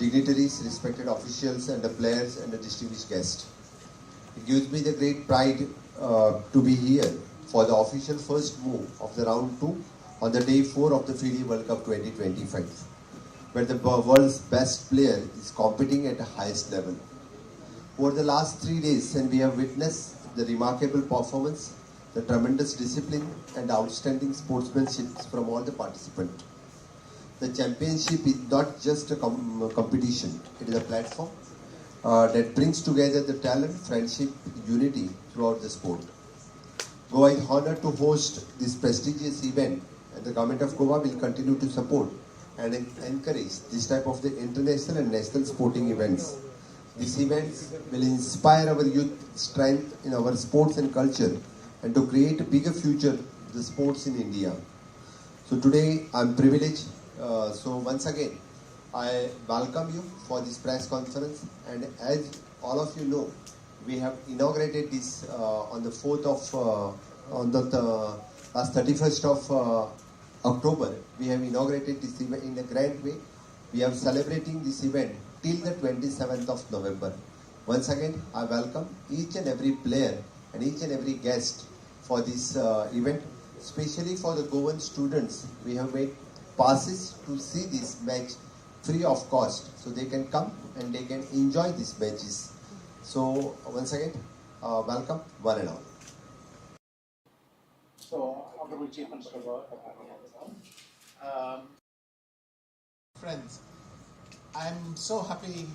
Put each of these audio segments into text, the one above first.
dignitaries, respected officials and the players and the distinguished guests. It gives me the great pride to be here for the official first move of the round 2 on the day 4 of the FIDE World Cup 2025, where the world's best player is competing at the highest level. Over the last 3 days, and we have witnessed the remarkable performance, the tremendous discipline and outstanding sportsmanship from all the participants. The championship is not just a competition, it is a platform that brings together the talent, friendship, unity throughout the sport. Goa is honored to host this prestigious event, and the government of Goa will continue to support and encourage this type of the international and national sporting events. These events will inspire our youth strength in our sports and culture and to create a bigger future of the sports in India. So today I'm privileged. So once again, I welcome you for this press conference, and as all of you know, we have inaugurated this on the 4th of, on the last 31st of October. We have inaugurated this event in a grand way. We are celebrating this event till the 27th of November. Once again, I welcome each and every player and each and every guest for this event, especially for the Goan students. We have made passes to see this match free of cost, so they can come and they can enjoy these matches. So once again, welcome one and all. So, Honorable Chief Minister, friends, I'm so happy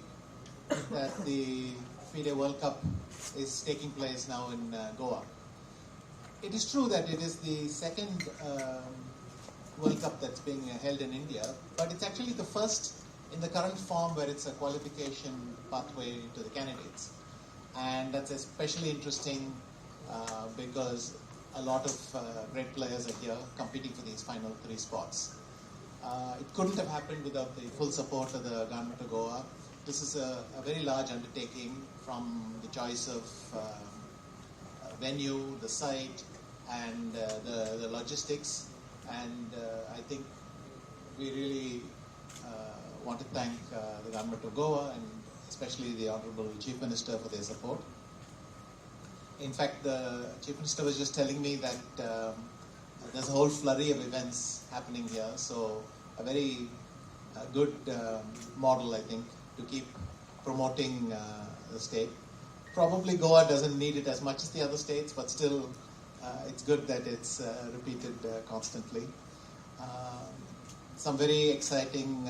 that the FIDE World Cup is taking place now in Goa. It is true that it is the second World Cup that's being held in India, but it's actually the first in the current form where it's a qualification pathway to the candidates. And that's especially interesting because a lot of great players are here competing for these final 3 spots. It couldn't have happened without the full support of the government of Goa. This is a very large undertaking, from the choice of venue, the site, and the logistics. And I think we really want to thank the government of Goa and especially the Honorable Chief Minister for their support. In fact, the Chief Minister was just telling me that there's a whole flurry of events happening here, so a very good model, I think, to keep promoting the state. Probably Goa doesn't need it as much as the other states, but still it's good that it's repeated constantly. Some very exciting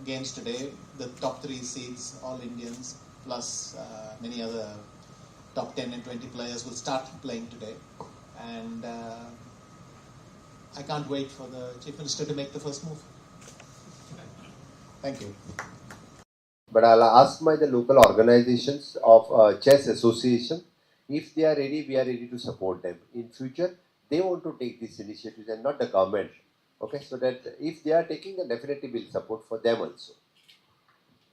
games today. The top 3 seeds, all Indians, plus many other top 10 and 20 players will start playing today. And I can't wait for the Chief Minister to make the first move. Thank you. But I'll ask the local organizations of chess association, if they are ready, we are ready to support them. In future, they want to take these initiatives and not the government. Okay, so that if they are taking, then definitely we'll support for them also.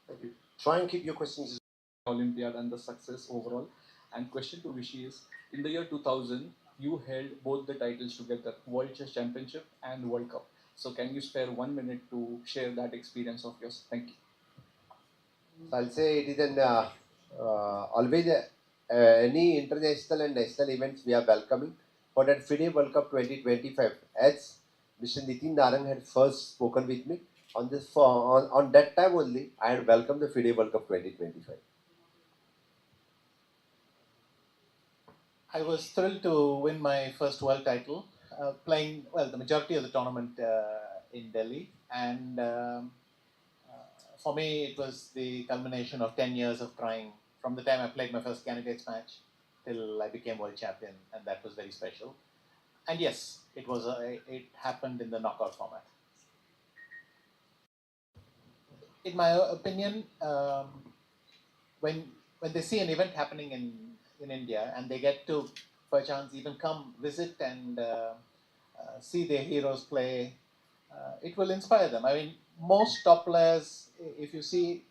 Thank you. Try and keep your questions. Olympiad and the success overall. And question to Vishy is, in the year 2000, you held both the titles together, World Chess Championship and World Cup. So can you spare 1 minute to share that experience of yours? Thank you. So I'll say it is an always any international and national events we are welcoming. For that FIDE World Cup 2025, as Mr. Nitin Narang had first spoken with me, on this on that time only, I had welcomed the FIDE World Cup 2025. I was thrilled to win my first world title, playing, well, the majority of the tournament in Delhi. And for me, it was the culmination of 10 years of trying, from the time I played my first candidates match till I became world champion, and that was very special. And yes, it happened in the knockout format. In my opinion, when they see an event happening in India and they get to perchance even come visit and see their heroes play, it will inspire them. I mean, most top players, if you see,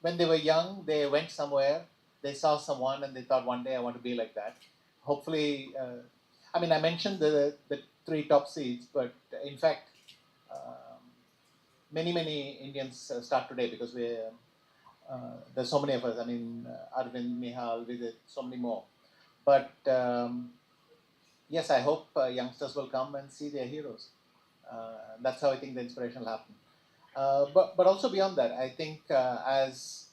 when they were young, they went somewhere, they saw someone and they thought, one day I want to be like that. Hopefully, I mean, I mentioned the 3 top seeds, but in fact, many Indians start today because there's so many of us. I mean, Arvind, Nihal, Vidit, so many more. But yes, I hope youngsters will come and see their heroes. That's how I think the inspiration will happen. But also beyond that, I think as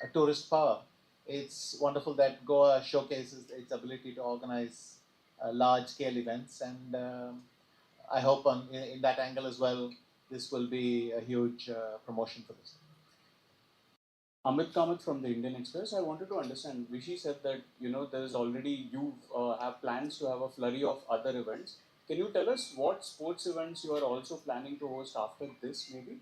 a tourist power, it's wonderful that Goa showcases its ability to organize large-scale events, and I hope in that angle as well, this will be a huge promotion for this. Amit Kamath from the Indian Express. I wanted to understand. Vishy said that there is already you have plans to have a flurry of other events. Can you tell us what sports events you are also planning to host after this, maybe?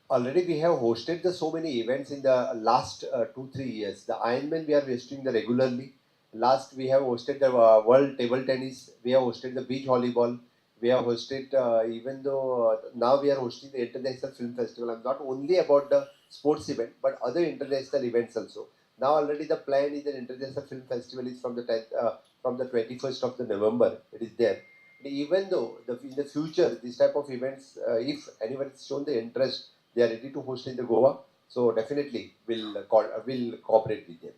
Already we have hosted so many events in the last 2-3 years. The Ironman we are hosting the regularly. Last we have hosted the World Table Tennis. We have hosted the beach volleyball. We have hosted even though now we are hosting the International Film Festival. I'm not only about the sports event but other international events also. Now already the plan is an International Film Festival is from the 10th, from the 21st of the November. It is there. Even though in the future this type of events, if anyone has shown the interest, they are ready to host in the Goa. So definitely will cooperate with them.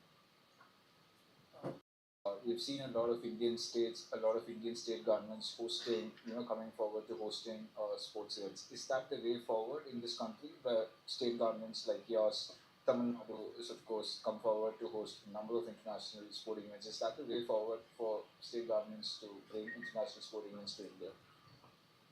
We've seen a lot of Indian states, a lot of Indian state governments hosting, coming forward to hosting sports events. Is that the way forward in this country, where state governments like yours, Tamil Nadu, is of course come forward to host a number of international sporting events? Is that the way forward for state governments to bring international sporting events to India?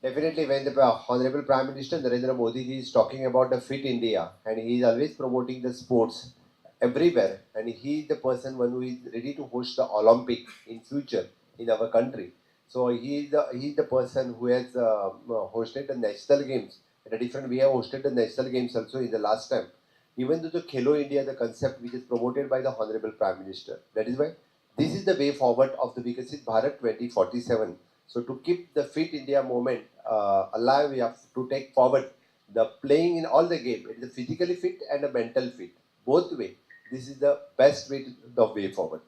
Definitely, when the Honorable Prime Minister Narendra Modi ji is talking about the Fit India, and he is always promoting the sports everywhere, and he is the person one who is ready to host the Olympic in future in our country. So he is the person who has hosted the national games. At a different, we have hosted the national games also in the last time. Even though the Khelo India, the concept which is promoted by the Honorable Prime Minister, that is why this is the way forward of the Vikasit Bharat 2047. So to keep the Fit India movement alive, we have to take forward the playing in all the game. It is a physically fit and a mental fit. Both way. This is the best way the way forward.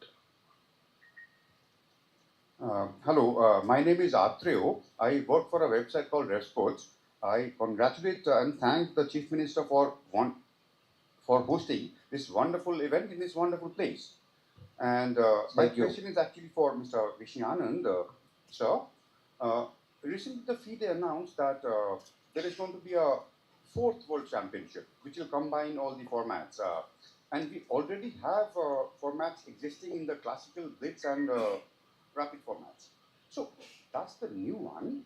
Hello, my name is Atreo. I work for a website called RevSports. I congratulate and thank the Chief Minister for hosting this wonderful event in this wonderful place. And my question is actually for Mr. Vishy Anand, sir. Recently, the FIDE announced that there is going to be a fourth World Championship, which will combine all the formats. And we already have formats existing in the classical blitz and rapid formats. So, does the new one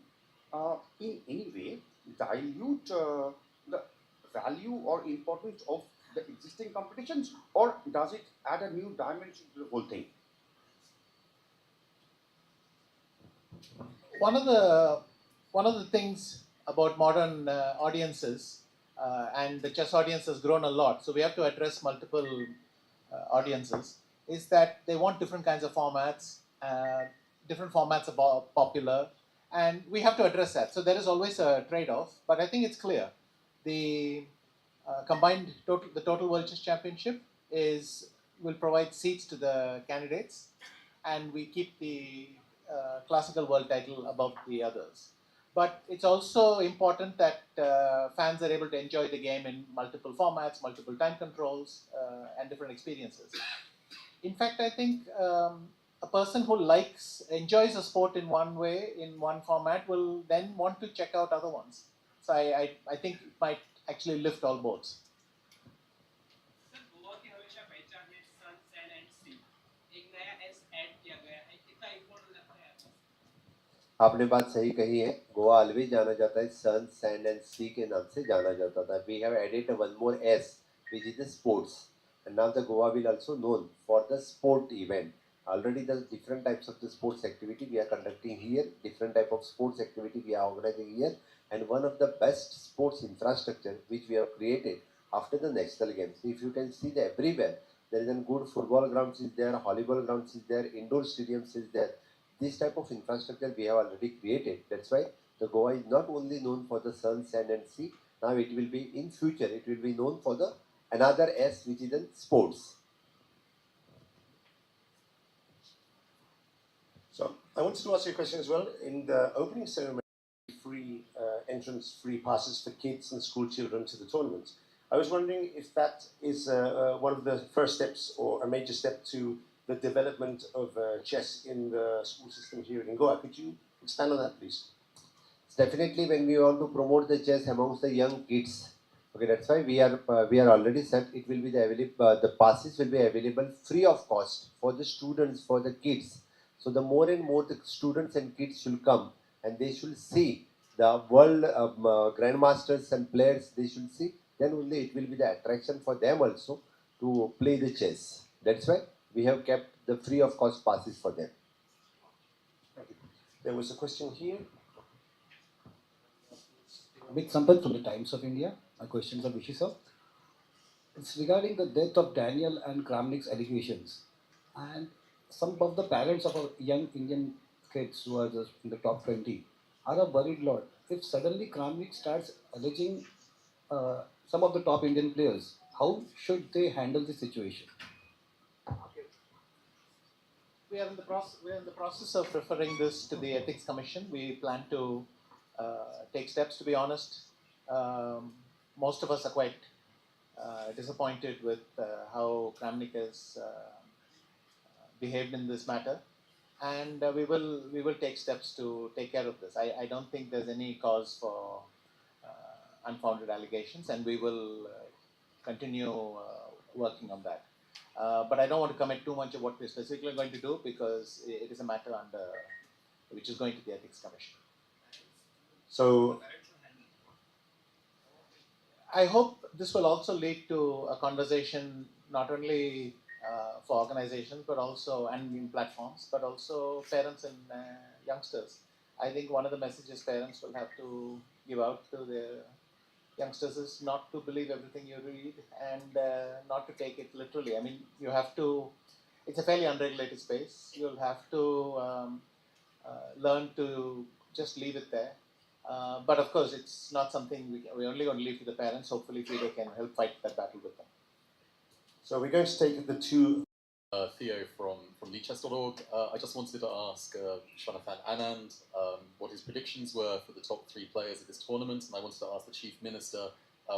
in any way dilute the value or importance of the existing competitions, or does it add a new dimension to the whole thing? One of the things about modern audiences, and the chess audience has grown a lot, so we have to address multiple audiences, is that they want different kinds of formats. Different formats are popular, and we have to address that. So there is always a trade-off, but I think it's clear. The total World Chess Championship will provide seats to the candidates, and we keep the classical world title above the others. But it's also important that fans are able to enjoy the game in multiple formats, multiple time controls, and different experiences. In fact, I think a person who enjoys a sport in one way, in one format, will then want to check out other ones. So I think it might actually lift all boats. आपने बात सही कही है. Goa always जाना जाता है सन, sand and सी के नाम से जाना जाता था. We have added one more S, which is the sports, and now the Goa will also known for the sport event. Already the different types of the sports activity we are conducting here, different type of sports activity we are organizing here, and one of the best sports infrastructure which we have created after the national games. If you can see that everywhere, there is a good football grounds is there, volleyball grounds is there, indoor stadiums is there. This type of infrastructure we have already created. That's why the Goa is not only known for the sun, sand and sea. Now it will be in future, it will be known for the another S, which is in sports. So I wanted to ask you a question as well. In the opening ceremony free entrance, free passes for kids and school children to the tournaments. I was wondering if that is one of the first steps or a major step to the development of chess in the school system here in Goa. Could you expand on that, please? Definitely, when we want to promote the chess amongst the young kids, okay, that's why we are already set. It will be the available. The passes will be available free of cost for the students, for the kids. So the more and more the students and kids should come, and they should see the world grandmasters and players. They should see. Then only it will be the attraction for them also to play the chess. That's why we have kept the free of cost passes for them. Thank you. There was a question here. Amit Sampan from the Times of India. My question is for Vishy sir. It's regarding the death of Daniel and Kramnik's allegations. And some of the parents of our young Indian kids who are just in the top 20 are a worried lot. If suddenly Kramnik starts alleging some of the top Indian players, how should they handle the situation? We are in the process of referring this to the Ethics Commission. We plan to take steps. To be honest, most of us are quite disappointed with how Kramnik has behaved in this matter, and we will take steps to take care of this. I don't think there's any cause for unfounded allegations, and we will continue working on that. But I don't want to commit too much of what we're specifically going to do because it is a matter which is going to the Ethics Commission. So I hope this will also lead to a conversation not only for organizations but also and in platforms, but also parents and youngsters. I think one of the messages parents will have to give out to their youngsters is not to believe everything you read and not to take it literally. I mean, you have to. It's a fairly unregulated space. You'll have to learn to just leave it there. But of course, it's not something we're only going to leave to the parents. Hopefully, FIDE can help fight that battle with them. So we're going to take the two. Theo from leechess.org. I just wanted to ask Shwanathan Anand what his predictions were for the top 3 players of this tournament, and I wanted to ask the Chief Minister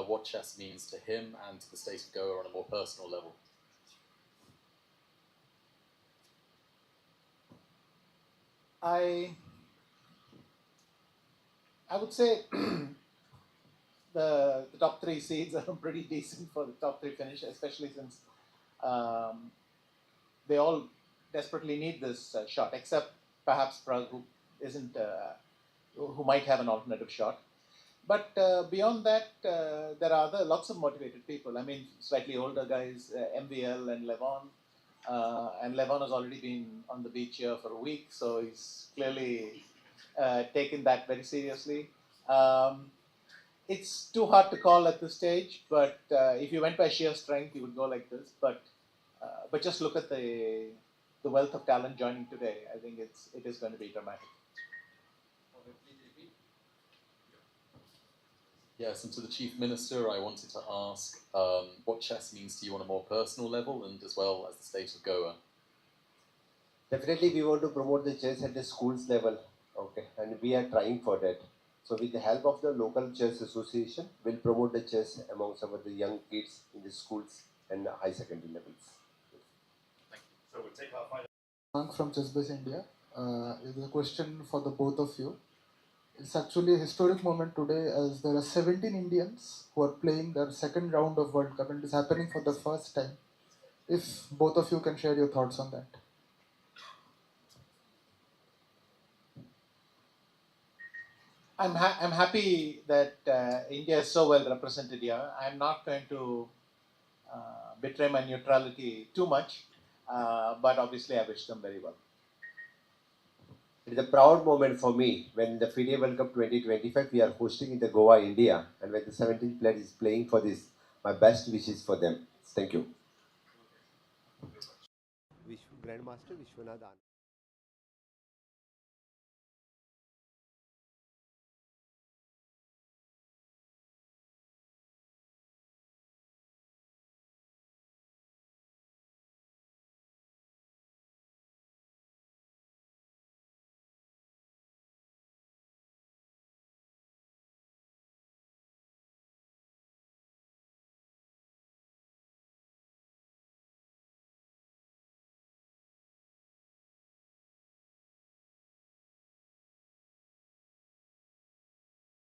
what chess means to him and to the state of Goa on a more personal level. I would say the top 3 seeds are pretty decent for the top 3 finish, especially since they all desperately need this shot, except perhaps Prague, who isn't, who might have an alternative shot. But beyond that, there are lots of motivated people. I mean, slightly older guys, MVL and Levon. And Levon has already been on the beach here for a week, so he's clearly taken that very seriously. It's too hard to call at this stage, but if you went by sheer strength, you would go like this. But just look at the wealth of talent joining today. I think it is going to be dramatic. Yes, and to the Chief Minister, I wanted to ask what chess means to you on a more personal level and as well as the state of Goa. Definitely, we want to promote the chess at the schools level, okay, and we are trying for that. So, with the help of the local chess association, we'll promote the chess among some of the young kids in the schools and the high secondary levels. So we'll take our final. Frank from Chessbase India. It is a question for the both of you. It's actually a historic moment today as there are 17 Indians who are playing their second round of World Cup and it is happening for the first time. If both of you can share your thoughts on that. I'm happy that India is so well represented here. I'm not going to betray my neutrality too much, but obviously I wish them very well. It is a proud moment for me when the FIDE World Cup 2025 we are hosting in the Goa, India, and when the 17th player is playing for this. My best wishes for them. Thank you. Grandmaster Vishwanath Anand.